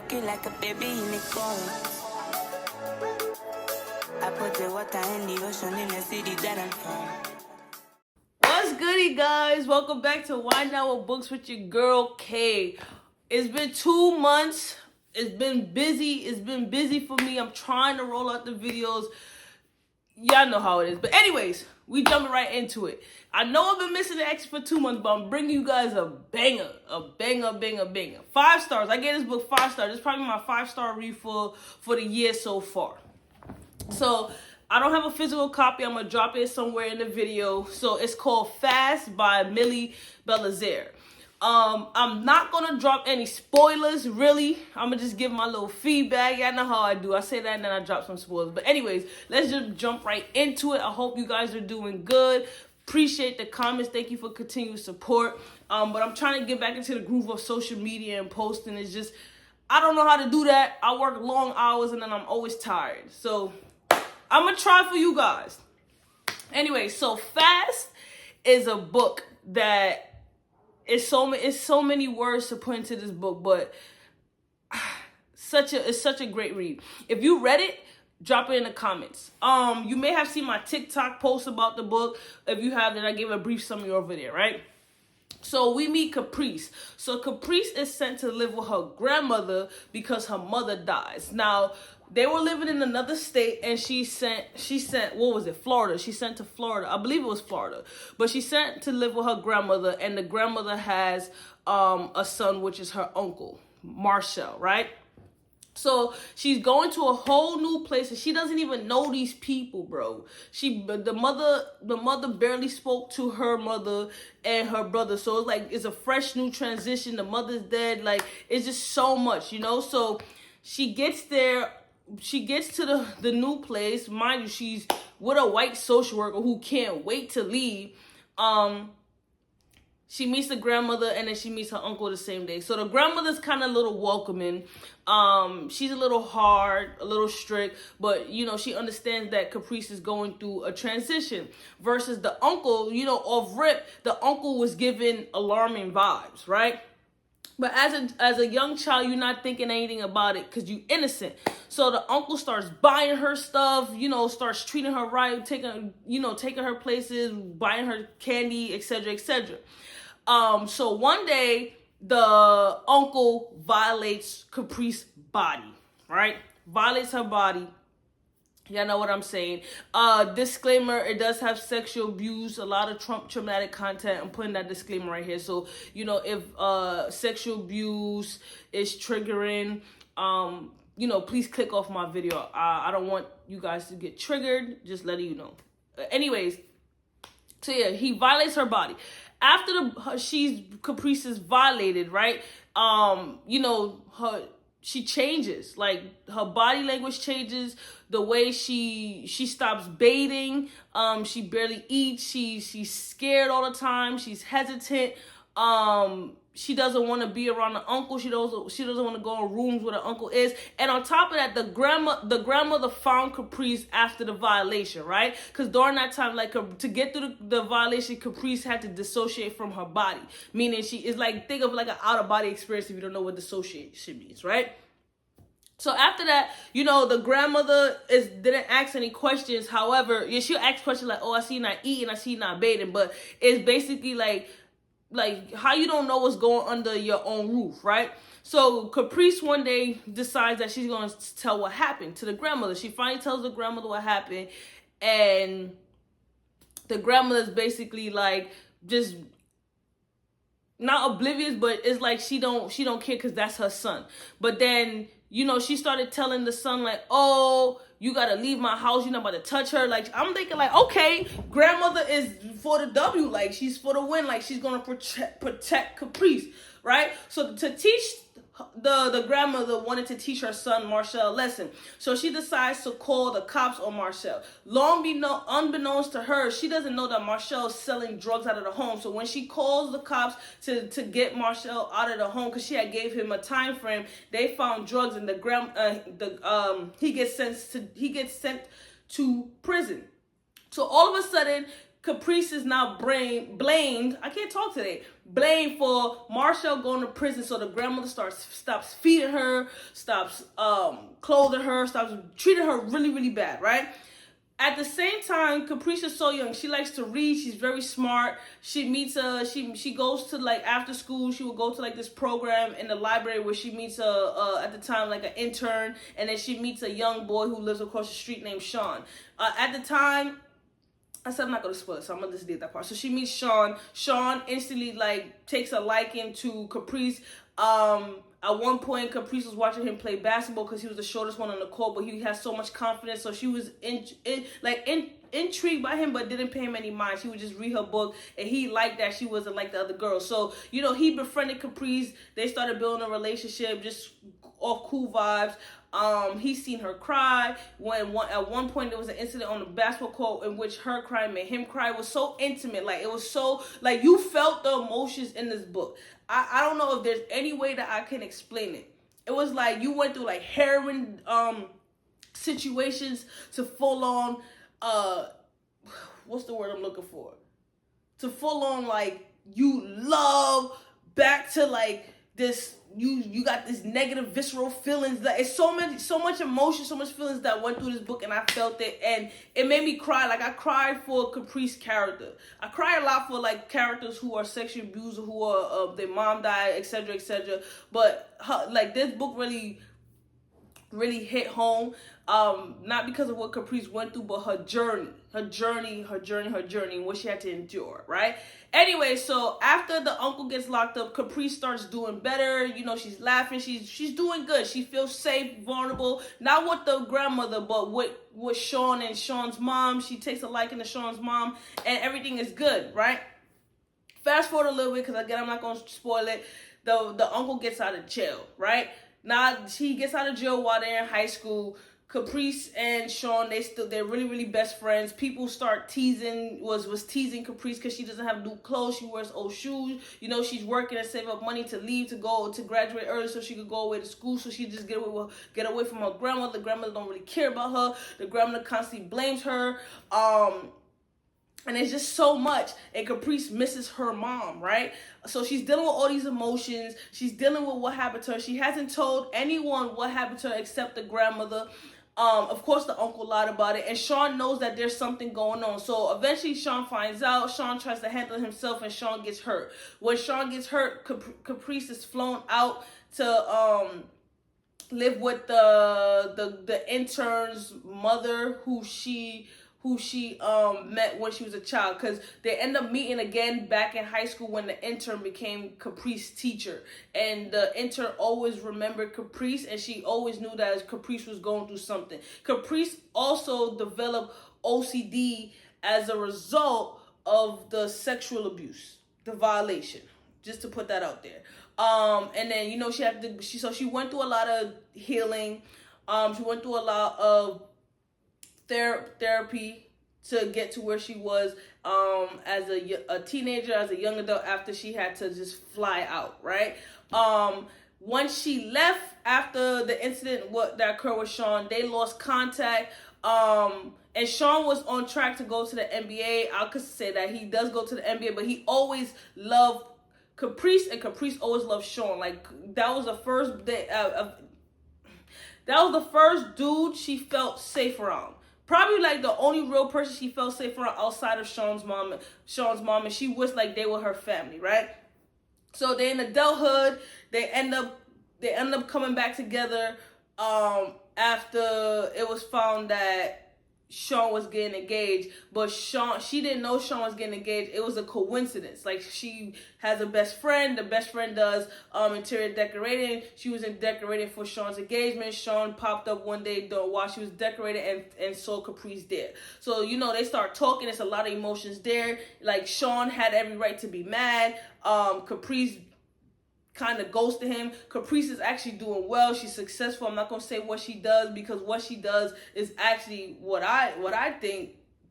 looking like a baby unicorn. I put the water in the ocean in the city that I'm from. What's goody, guys? Welcome back to Why Now with Books with your girl Kay. It's been 2 months. It's been busy. It's been busy for me. I'm trying to roll out the videos. Y'all know how it is. But anyways, we jumping right into it. I know I've been missing the action for 2 months, but I'm bringing you guys a banger. 5 stars. I gave this book 5 stars. This is probably my 5-star read for the year so far. So I don't have a physical copy. I'm going to drop it somewhere in the video. So it's called Fast by Millie Belzair. I'm not going to drop any spoilers, really. I'm going to just give my little feedback. Y'all know how I do. I say that and then I drop some spoilers. But anyways, let's just jump right into it. I hope you guys are doing good. Appreciate the comments. Thank you for continued support. But I'm trying to get back into the groove of social media and posting. It's just, I don't know how to do that. I work long hours and then I'm always tired. So I'm going to try for you guys. Anyway, so Fast is a book that it's so many words to put into this book, but it's such a great read. If you read it, drop it in the comments. You may have seen my TikTok post about the book. If you have, then I gave a brief summary over there, right? So we meet Caprice. So Caprice is sent to live with her grandmother because her mother dies. Now, they were living in another state and she sent, what was it? Florida. She sent to Florida. I believe it was Florida. But she sent to live with her grandmother, and the grandmother has a son, which is her uncle, Marshall, right? So she's going to a whole new place and she doesn't even know these people, bro. The mother barely spoke to her mother and her brother. So it's like, it's a fresh new transition. The mother's dead. Like, it's just so much, you know? So she gets there. She gets to the new place. Mind you, she's with a white social worker who can't wait to leave. She meets the grandmother and then she meets her uncle the same day. So the grandmother's kind of a little welcoming. She's a little hard, a little strict, but, you know, she understands that Caprice is going through a transition. Versus the uncle, you know, off rip, the uncle was given alarming vibes, right? But as a young child, you're not thinking anything about it because you're innocent. So the uncle starts buying her stuff, you know, starts treating her right, taking her places, buying her candy, etc., etc. So one day, the uncle violates Caprice's body, right? Violates her body. Y'all know what I'm saying. Disclaimer, it does have sexual abuse, a lot of traumatic content. I'm putting that disclaimer right here. So, you know, if sexual abuse is triggering, you know, please click off my video. I don't want you guys to get triggered. Just letting you know. Anyways, so yeah, he violates her body. After Caprice is violated, right? You know, she changes. Like, her body language changes. The way she stops bathing. She barely eats. She's scared all the time. She's hesitant. She doesn't want to be around the uncle. She doesn't want to go in rooms where the uncle is. And on top of that, the grandmother found Caprice after the violation, right? Because during that time, like, to get through the violation, Caprice had to dissociate from her body. Meaning she is like, think of like an out-of-body experience if you don't know what dissociation means, right? So after that, you know, the grandmother didn't ask any questions. However, yeah, she'll ask questions like, oh, I see you not eating, I see you not bathing. But it's basically like how you don't know what's going under your own roof, right? So Caprice one day decides that she's going to tell what happened to the grandmother. She finally tells the grandmother what happened. And the grandmother's basically like just not oblivious, but it's like she don't care because that's her son. But then, you know, she started telling the son like, oh, you gotta leave my house, you're not about to touch her. Like, I'm thinking like, okay, grandmother is for the W, like she's for the win, like she's gonna protect Caprice, right? So to teach the grandmother wanted to teach her son Marshall a lesson. So she decides to call the cops on Marshall. Unbeknownst to her, she doesn't know that Marshall is selling drugs out of the home. So when she calls the cops to get Marshall out of the home, because she had gave him a time frame, they found drugs and he gets sent to prison. So all of a sudden, Caprice is now blamed. I can't talk today. Blamed for Marshall going to prison. So the grandmother stops feeding her, stops clothing her, stops treating her really, really bad, right? At the same time, Caprice is so young. She likes to read. She's very smart. She meets she goes to like after school. She will go to like this program in the library where she meets at the time like an intern, and then she meets a young boy who lives across the street named Sean. At the time, I said I'm not gonna spoil it, so I'm gonna just leave that part. So she meets Sean. Sean instantly like takes a liking to Caprice. At one point, Caprice was watching him play basketball because he was the shortest one on the court, but he has so much confidence. So she was intrigued by him, but didn't pay him any mind. She would just read her book, and he liked that she wasn't like the other girls. So, you know, he befriended Caprice. They started building a relationship, just off cool vibes. He's seen her cry. At one point there was an incident on the basketball court in which her cry made him cry. It was so intimate. Like, it was so, like, you felt the emotions in this book. I don't know if there's any way that I can explain it. It was like you went through like harrowing situations to full on what's the word I'm looking for? To full on like you love back to like this you got this negative visceral feelings. That it's so much emotion, so much feelings that went through this book, and I felt it, and it made me cry. Like, I cried for Caprice's character. I cry a lot for like characters who are sexually abused, or who are their mom died, etc., etc. But like this book really hit home. Not because of what Caprice went through, but her journey, and what she had to endure, right? Anyway, so after the uncle gets locked up, Caprice starts doing better. You know, she's laughing. She's doing good. She feels safe, vulnerable. Not with the grandmother, but with Sean and Sean's mom. She takes a liking to Sean's mom, and everything is good, right? Fast forward a little bit, because again, I'm not going to spoil it. The uncle gets out of jail, right? Now, he gets out of jail while they're in high school. Caprice and Sean, they're really, really best friends. People start teasing Caprice because she doesn't have new clothes. She wears old shoes. You know, she's working to save up money to leave, to graduate early so she could go away to school. So she just get away from her grandmother. The grandmother don't really care about her. The grandmother constantly blames her. And it's just so much. And Caprice misses her mom, right? So she's dealing with all these emotions. She's dealing with what happened to her. She hasn't told anyone what happened to her except the grandmother. Of course, the uncle lied about it. And Sean knows that there's something going on. So eventually, Sean finds out. Sean tries to handle himself, and Sean gets hurt. When Sean gets hurt, Caprice is flown out to live with the intern's mother, who she met when she was a child, because they end up meeting again back in high school when the intern became Caprice's teacher. And the intern always remembered Caprice, and she always knew that Caprice was going through something. Caprice also developed OCD as a result of the sexual abuse, the violation, just to put that out there. And then, you know, she went through a lot of healing. She went through a lot of therapy to get to where she was as a teenager, as a young adult, after she had to just fly out, right? Once she left after the incident that occurred with Sean, they lost contact. And Sean was on track to go to the NBA. I could say that he does go to the NBA, but he always loved Caprice, and Caprice always loved Sean. Like, that was the first day. That was the first dude she felt safe around. Probably like the only real person she felt safe around outside of Sean's mom, and she wished like they were her family, right? So they in adulthood, they end up coming back together after it was found that Sean was getting engaged, but she didn't know Sean was getting engaged. It was a coincidence. Like, she has a best friend. The best friend does interior decorating. She was decorating for Sean's engagement. Sean popped up one day while she was decorating and saw Caprice there. So, you know, they start talking. There's a lot of emotions there. Like, Sean had every right to be mad. Caprice kind of ghosted him. Caprice is actually doing well. She's successful. I'm not going to say what she does, because what she does is actually what I think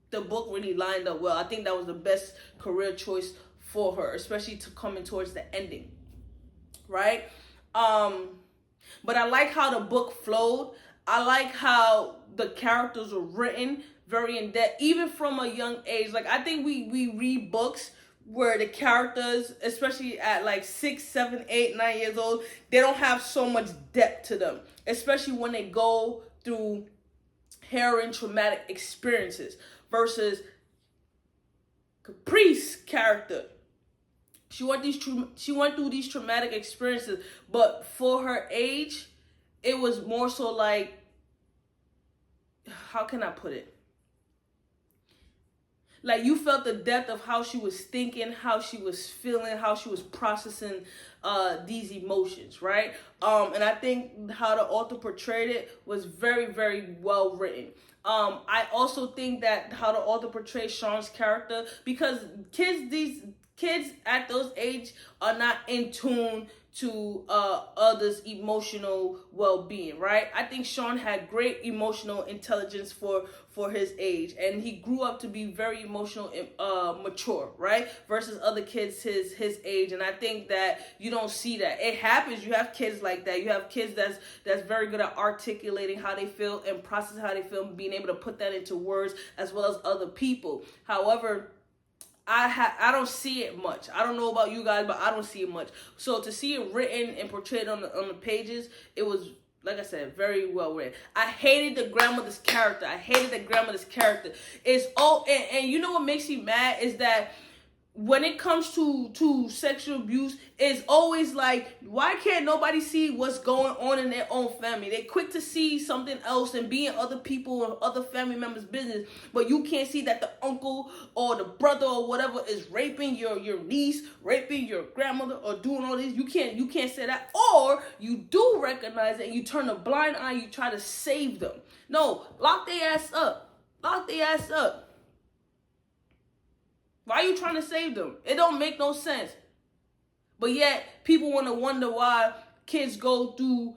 the book really lined up well. I think that was the best career choice for her, especially to coming towards the ending, right? But I like how the book flowed. I like how the characters were written. very in depth, even from a young age. Like, I think we read books where the characters, especially at like 6, 7, 8, 9 years old, they don't have so much depth to them, especially when they go through harrowing traumatic experiences. Versus Caprice's character, she went through these traumatic experiences, but for her age, it was more so like, how can I put it? Like, you felt the depth of how she was thinking, how she was feeling, how she was processing these emotions, right? And I think how the author portrayed it was very, very well written. I also think that how the author portrayed Sean's character, because these kids at those age are not in tune to others' emotional well-being, right? I think Sean had great emotional intelligence for his age, and he grew up to be very emotional and mature, right? Versus other kids his age. And I think that you don't see that. It happens. You have kids like that. You have kids that's very good at articulating how they feel and processing how they feel and being able to put that into words, as well as other people. However, I don't see it much. I don't know about you guys, but I don't see it much. So to see it written and portrayed on the pages, it was, like I said, very well written. I hated the grandmother's character. It's and you know what makes me mad is that when it comes to sexual abuse, it's always like, why can't nobody see what's going on in their own family? They quick to see something else and be in other people and other family members' business, but you can't see that the uncle or the brother or whatever is raping your niece, raping your grandmother, or doing all this. You can't say that, or you do recognize it and you turn a blind eye. You try to save them. No, lock their ass up. Why are you trying to save them? It don't make no sense. But yet, people want to wonder why kids go through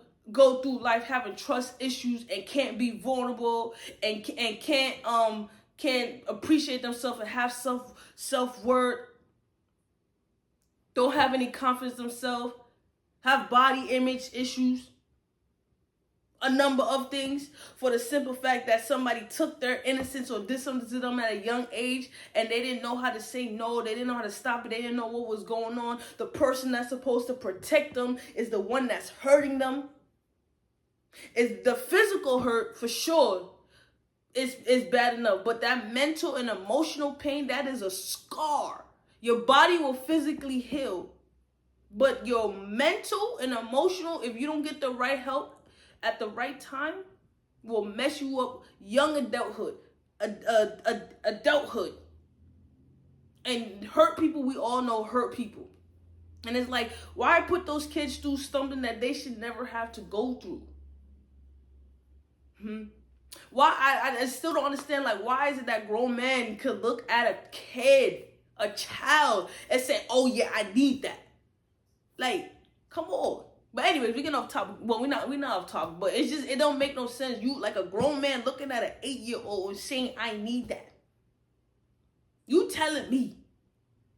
life having trust issues and can't be vulnerable and can't appreciate themselves and have self-worth. Don't have any confidence in themselves. Have body image issues. A number of things, for the simple fact that somebody took their innocence or did something to them at a young age and they didn't know how to say no, they didn't know how to stop it, they didn't know what was going on. The person that's supposed to protect them is the one that's hurting them. Is the physical hurt, for sure, is bad enough, but that mental and emotional pain, that is a scar. Your body will physically heal, but your mental and emotional, if you don't get the right help at the right time, will mess you up young adulthood, and hurt people. We all know hurt people, and it's like, why put those kids through something that they should never have to go through? Why I still don't understand. Like, why is it that grown men could look at a kid, a child, and say, "Oh yeah, I need that"? Like, come on. But anyways, we get off topic. Well, we're not off topic, but it's just, it don't make no sense. You, like a grown man looking at an 8-year-old and saying, "I need that." You telling me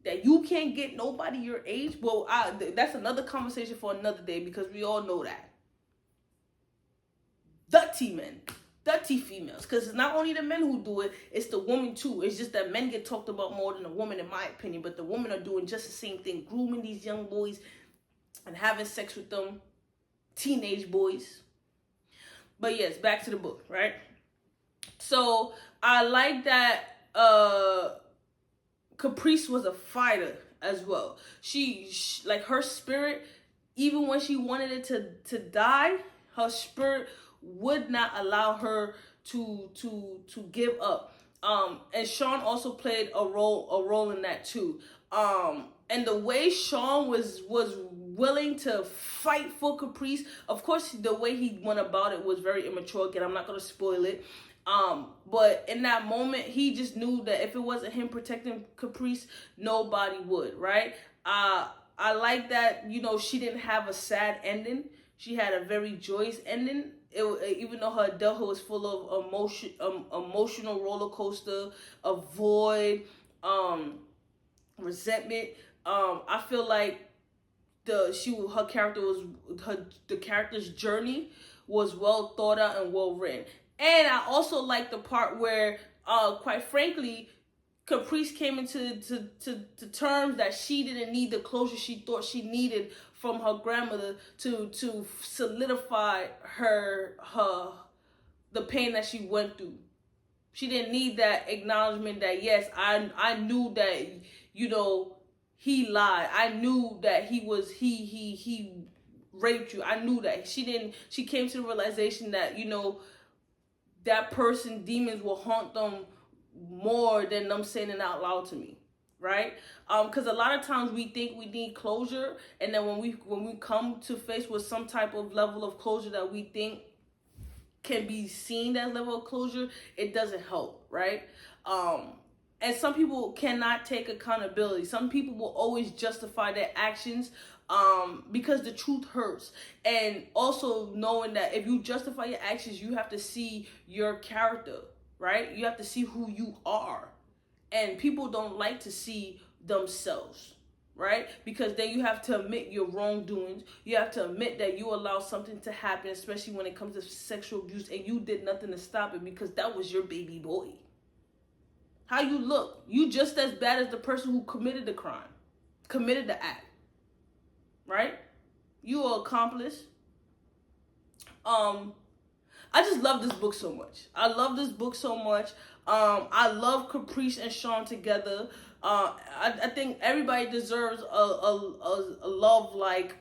that you can't get nobody your age? Well, that's another conversation for another day, because we all know that. Dirty men, dirty females, because it's not only the men who do it, it's the women too. It's just that men get talked about more than the women, in my opinion, but the women are doing just the same thing, grooming these young boys and having sex with them, teenage boys. But yes, back to the book, right? So I like that Caprice was a fighter as well. She like, her spirit, even when she wanted it to die, her spirit would not allow her to give up. And Sean also played a role in that too. And the way Sean was willing to fight for Caprice, of course, the way he went about it was very immature. Again, I'm not going to spoil it. But in that moment, he just knew that if it wasn't him protecting Caprice, nobody would, right? I like that, you know, she didn't have a sad ending. She had a very joyous ending. Even though her adulthood was full of emotional roller coaster, of void, resentment. I feel like the character's journey was well thought out and well written. And I also like the part where quite frankly, Caprice came into to terms that she didn't need the closure she thought she needed from her grandmother to solidify her the pain that she went through. She didn't need that acknowledgement that, yes, I knew that, you know, he lied. I knew that he raped you. I knew that. She came to the realization that, you know, that person, demons will haunt them more than them saying it out loud to me, right? Because a lot of times we think we need closure, and then when we come to face with some type of level of closure that we think can be seen as level of closure, it doesn't help, right? And some people cannot take accountability. Some people will always justify their actions because the truth hurts. And also knowing that if you justify your actions, you have to see your character, right? You have to see who you are. And people don't like to see themselves, right? Because then you have to admit your wrongdoings. You have to admit that you allowed something to happen, especially when it comes to sexual abuse, and you did nothing to stop it because that was your baby boy. How you look, you just as bad as the person who committed the crime, committed the act, right? You are accomplice. I just love this book so much. I love this book so much. I love Caprice and Sean together. I think everybody deserves a love like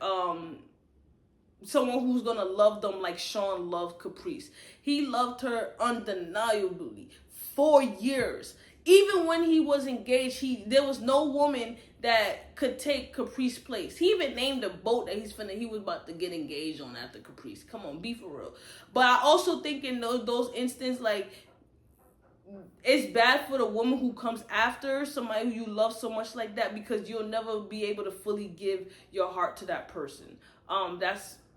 someone who's gonna love them like Sean loved Caprice. He loved her undeniably. 4 years. Even when he was engaged, there was no woman that could take Caprice's place. He even named a boat that he was about to get engaged on after Caprice. Come on, be for real. But I also think in those instances, like, it's bad for the woman who comes after somebody who you love so much like that, because you'll never be able to fully give your heart to that person. And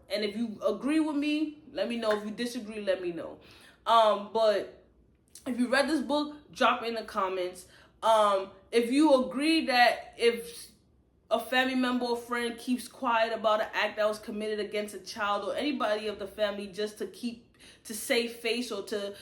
if you agree with me, let me know. If you disagree, let me know. But if you read this book, drop it in the comments. If you agree that if a family member or friend keeps quiet about an act that was committed against a child or anybody of the family, just to save face or to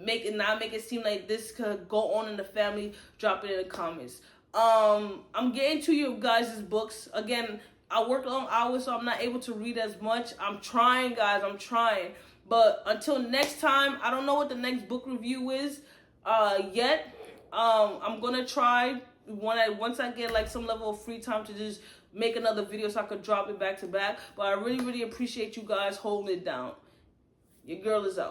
make it seem like this could go on in the family, drop it in the comments. I'm getting to you guys' books. Again, I work long hours, so I'm not able to read as much. I'm trying, guys. I'm trying. But until next time, I don't know what the next book review is yet. I'm gonna try once I get like some level of free time to just make another video so I could drop it back to back. But I really, really appreciate you guys holding it down. Your girl is out.